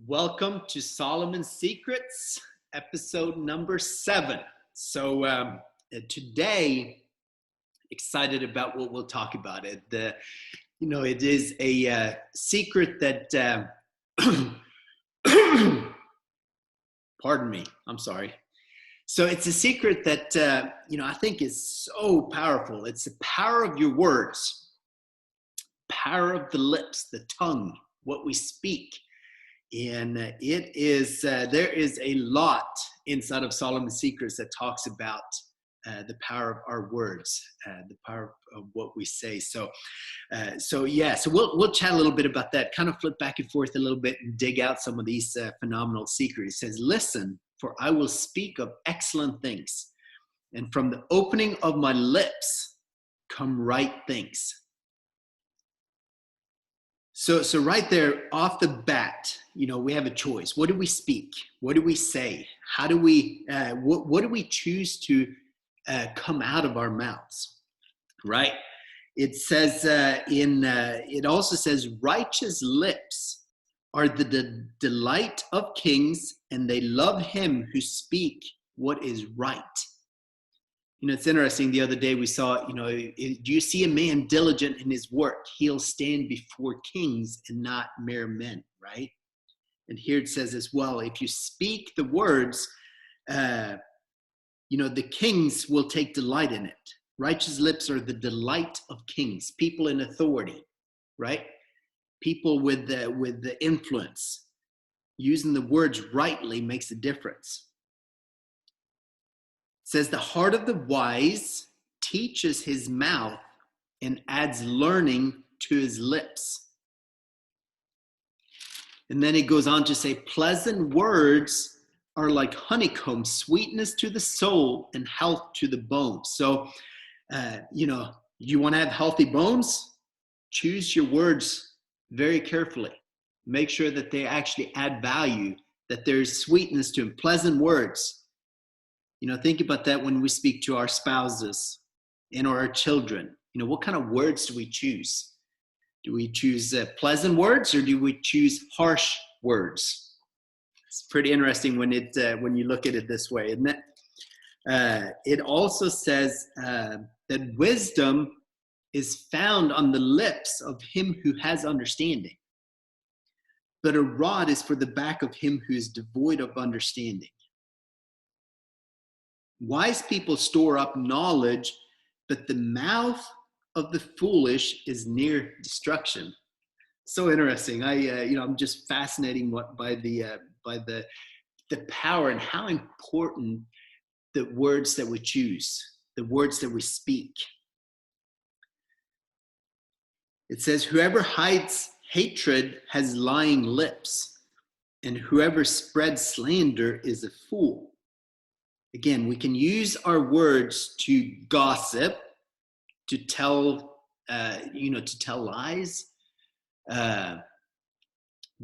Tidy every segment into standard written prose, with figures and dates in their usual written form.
Welcome to Solomon's Secrets, episode number 7. So today, excited about what we'll talk about. It is a secret that, pardon me, I'm sorry. So it's a secret that, I think is so powerful. It's the power of your words, power of the lips, the tongue, what we speak. And there is a lot inside of Solomon's Secrets that talks about the power of our words, the power of what we say. So we'll chat a little bit about that, kind of flip back and forth a little bit and dig out some of these phenomenal secrets. It says, listen, for I will speak of excellent things, and from the opening of my lips come right things. So right there off the bat, we have a choice. What do we speak? What do we say? How do we, what do we choose to come out of our mouths, right? It says it also says, righteous lips are the delight of kings, and they love him who speak what is right. It's interesting. The other day we saw, do you see a man diligent in his work? He'll stand before kings and not mere men, right? And here it says as well, if you speak the words, the kings will take delight in it. Righteous lips are the delight of kings, people in authority, right? People with the influence. Using the words rightly makes a difference. It says the heart of the wise teaches his mouth and adds learning to his lips. And then it goes on to say, pleasant words are like honeycomb, sweetness to the soul and health to the bones. So, you want to have healthy bones? Choose your words very carefully. Make sure that they actually add value, that there's sweetness to them, pleasant words. Think about that when we speak to our spouses and our children. What kind of words do we choose? Do we choose pleasant words, or do we choose harsh words? It's pretty interesting when you look at it this way, isn't it? It also says that wisdom is found on the lips of him who has understanding, but a rod is for the back of him who is devoid of understanding. Wise people store up knowledge, but the mouth of the foolish is near destruction. So interesting. I'm just fascinated by the power and how important the words that we choose, the words that we speak. It says, whoever hides hatred has lying lips, and whoever spreads slander is a fool. Again, we can use our words to gossip, to tell lies. But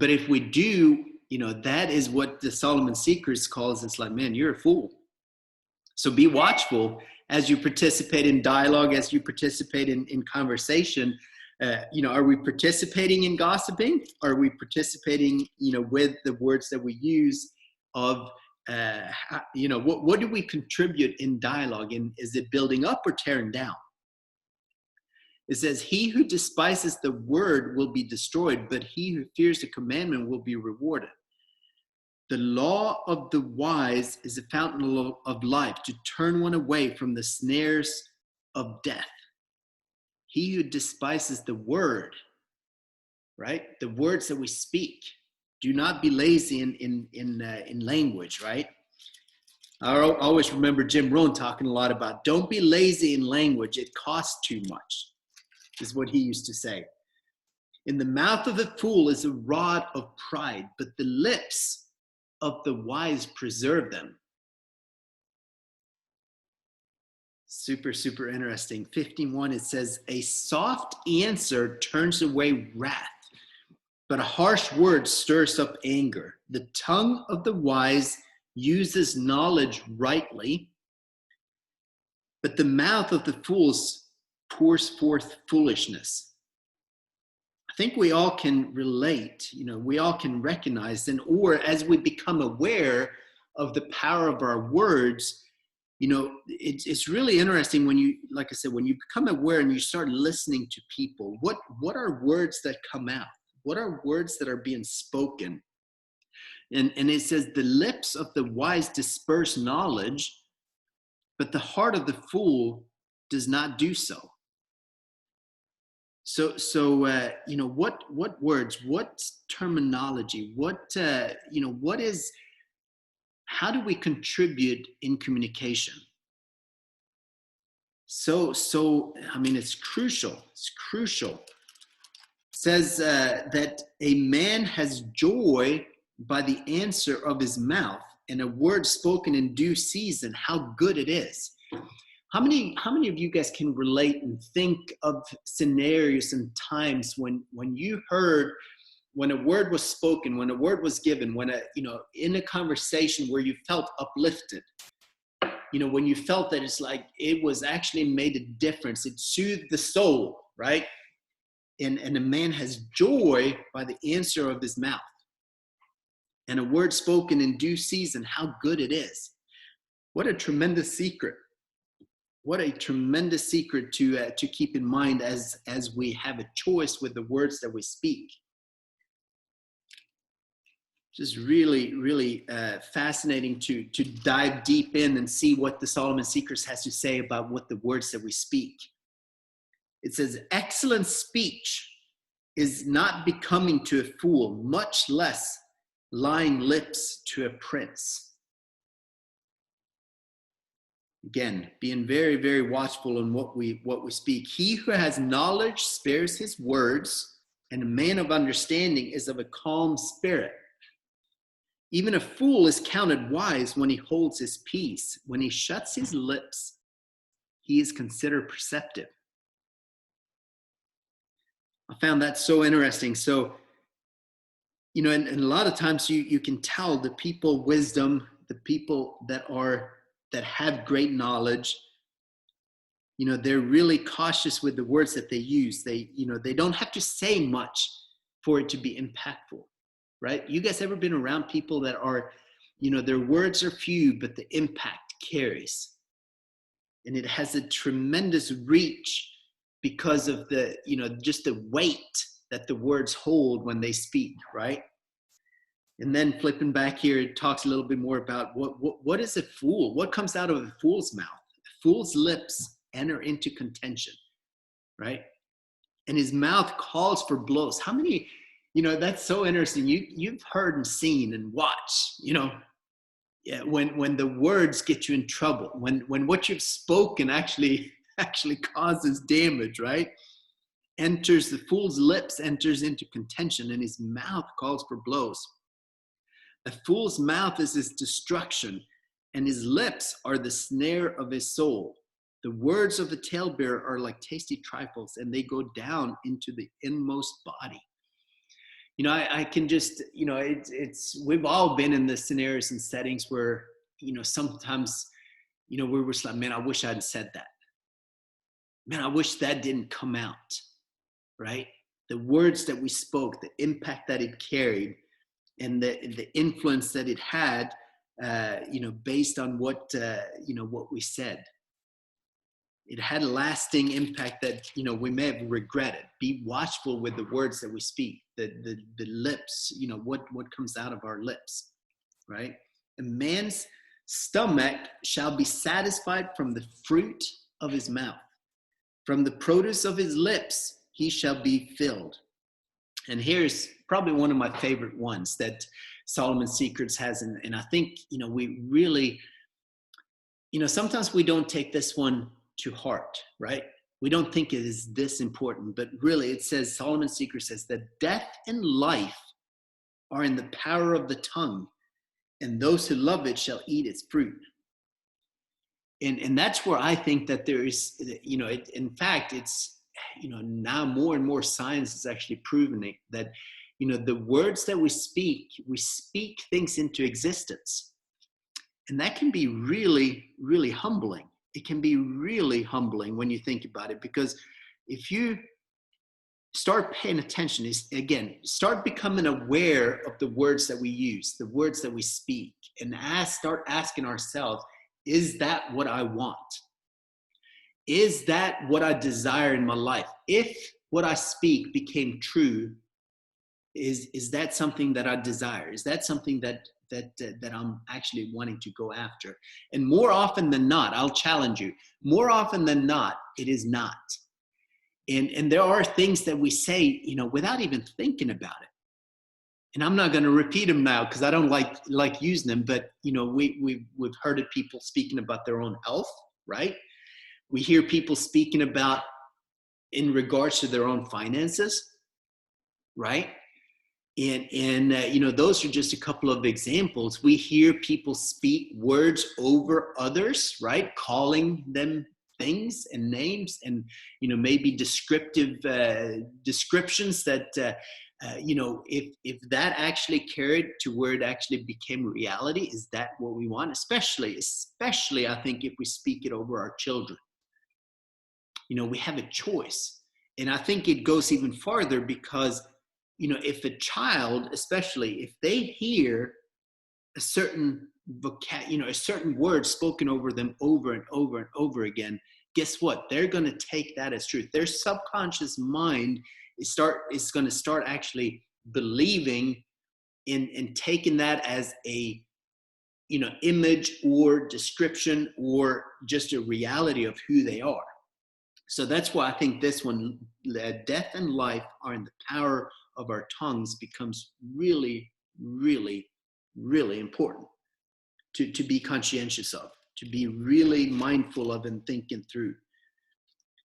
if we do, that is what the Solomon Secrets calls. It's like, man, you're a fool. So be watchful as you participate in dialogue, as you participate in conversation. Are we participating in gossiping? Are we participating, with the words that we use of, what do we contribute in dialogue? And is it building up or tearing down? It says, he who despises the word will be destroyed, but he who fears the commandment will be rewarded. The law of the wise is a fountain of life, to turn one away from the snares of death. He who despises the word, right? The words that we speak. Do not be lazy in language, right? I always remember Jim Rohn talking a lot about, don't be lazy in language. It costs too much, is what he used to say. In the mouth of the fool is a rod of pride, but the lips of the wise preserve them. Super, super interesting. 51, it says, a soft answer turns away wrath, but a harsh word stirs up anger. The tongue of the wise uses knowledge rightly, but the mouth of the fools pours forth foolishness. think we all can relate, we all can recognize, and or as we become aware of the power of our words, it's really interesting when you, like I said, when you become aware and you start listening to people, what are words that come out? What are words that are being spoken? And it says, the lips of the wise disperse knowledge, but the heart of the fool does not do so. So what words, what terminology, what is, how do we contribute in communication? So, I mean, it's crucial. It's crucial. It says that a man has joy by the answer of his mouth, and a word spoken in due season, how good it is. How many of you guys can relate and think of scenarios and times when you heard, when a word was spoken, when a word was given, when in a conversation where you felt uplifted, when you felt that it's like it was actually made a difference, it soothed the soul, right? And a man has joy by the answer of his mouth, and a word spoken in due season, how good it is. What a tremendous secret. What a tremendous secret to keep in mind as we have a choice with the words that we speak. Just really, really fascinating to dive deep in and see what the Solomon Secrets has to say about what the words that we speak. It says, excellent speech is not becoming to a fool, much less lying lips to a prince. Again, being very, very watchful in what we speak. He who has knowledge spares his words, and a man of understanding is of a calm spirit. Even a fool is counted wise when he holds his peace. When he shuts his lips, he is considered perceptive. I found that so interesting. So, and a lot of times you can tell the people wisdom, the people that have great knowledge, they're really cautious with the words that they use. They don't have to say much for it to be impactful, right? You guys ever been around people that are, their words are few, but the impact carries. And it has a tremendous reach because of the, just the weight that the words hold when they speak, right? And then flipping back here, it talks a little bit more about what is a fool? What comes out of a fool's mouth? A fool's lips enter into contention, right? And his mouth calls for blows. How many, that's so interesting. You've heard and seen and watched, when the words get you in trouble, when what you've spoken actually causes damage, right? The fool's lips enters into contention, and his mouth calls for blows. A fool's mouth is his destruction, and his lips are the snare of his soul. The words of the talebearer are like tasty trifles, and they go down into the inmost body. I can just, we've all been in the scenarios and settings where, sometimes, we were like, man, I wish I hadn't said that. Man, I wish that didn't come out, right? The words that we spoke, the impact that it carried, and the influence that it had, based on what we said. It had a lasting impact that, we may have regretted. Be watchful with the words that we speak, the lips, what comes out of our lips, right? A man's stomach shall be satisfied from the fruit of his mouth. From the produce of his lips, he shall be filled. And here's probably one of my favorite ones that Solomon Secrets has. And I think, we really, sometimes we don't take this one to heart, right? We don't think it is this important, but really it says, Solomon Secrets says that death and life are in the power of the tongue, and those who love it shall eat its fruit. And that's where I think that there is, in fact, it's, now more and more science is actually proving it, that, the words that we speak things into existence. And that can be really, really humbling. It can be really humbling when you think about it, because if you start paying attention. Is again, start becoming aware of the words that we use, the words that we speak, and start asking ourselves, is that what I want? Is that what I desire in my life? If what I speak became true, is that something that I desire? Is that something that I'm actually wanting to go after? And more often than not, I'll challenge you, more often than not, it is not. And there are things that we say, without even thinking about it. And I'm not going to repeat them now because I don't like using them, but we've heard of people speaking about their own health, right? We hear people speaking about in regards to their own finances, right? And those are just a couple of examples. We hear people speak words over others, right? Calling them things and names, and maybe descriptive descriptions that if that actually carried to where it actually became reality, is that what we want? Especially I think if we speak it over our children. We have a choice. And I think it goes even farther because, if a child, especially if they hear a certain a certain word spoken over them over and over and over again, guess what? They're going to take that as truth. Their subconscious mind is going to start actually believing in taking that as a, image or description or just a reality of who they are. So that's why I think this one, death and life are in the power of our tongues, becomes really, really, really important to be conscientious of, to be really mindful of and thinking through.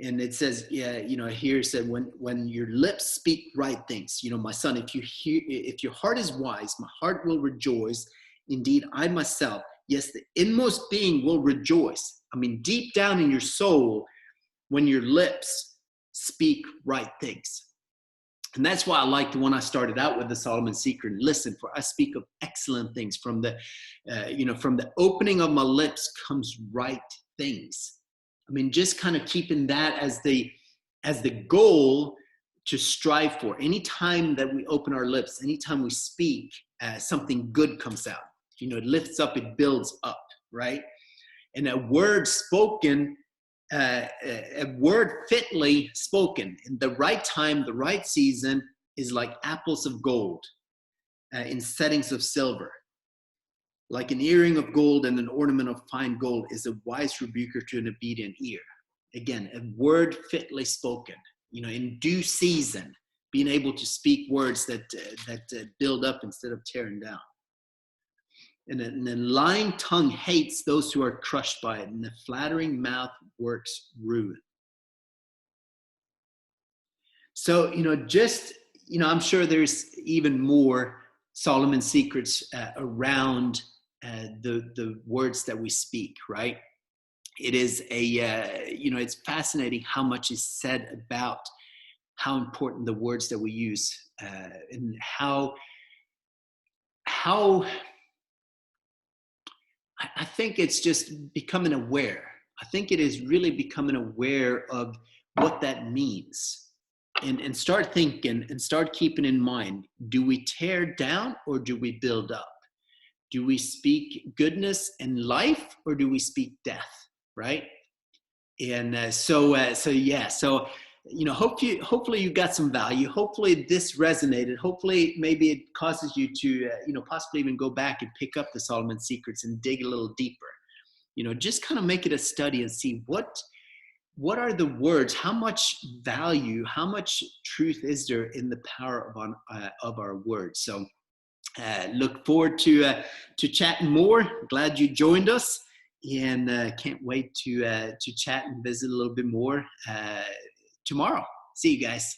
And it says, here it said, when your lips speak right things, my son, if your heart is wise, my heart will rejoice. Indeed, I myself, yes, the inmost being will rejoice. I mean, deep down in your soul, when your lips speak right things. And that's why I like the one I started out with, the Solomon Secret. Listen, for I speak of excellent things. From the opening of my lips comes right things. I mean, just kind of keeping that as the goal to strive for. Anytime that we open our lips, anytime we speak, something good comes out. It lifts up, it builds up, right? And a word spoken, a word fitly spoken in the right time, the right season, is like apples of gold in settings of silver. Like an earring of gold and an ornament of fine gold is a wise rebuker to an obedient ear. Again, a word fitly spoken, in due season, being able to speak words that build up instead of tearing down. And a lying tongue hates those who are crushed by it, and a flattering mouth works ruin. So, I'm sure there's even more Solomon secrets around the words that we speak, right? It is it's fascinating how much is said about how important the words that we use and how I think it's just becoming aware. I think it is really becoming aware of what that means and start thinking and start keeping in mind, do we tear down or do we build up? Do we speak goodness and life or do we speak death, right? And so hopefully you got some value. Hopefully this resonated. Hopefully maybe it causes you to, possibly even go back and pick up the Solomon Secrets and dig a little deeper. Just kind of make it a study and see what are the words, how much value, how much truth is there in the power of our words. So look forward to chatting more. Glad you joined us, and can't wait to chat and visit a little bit more tomorrow. See you guys.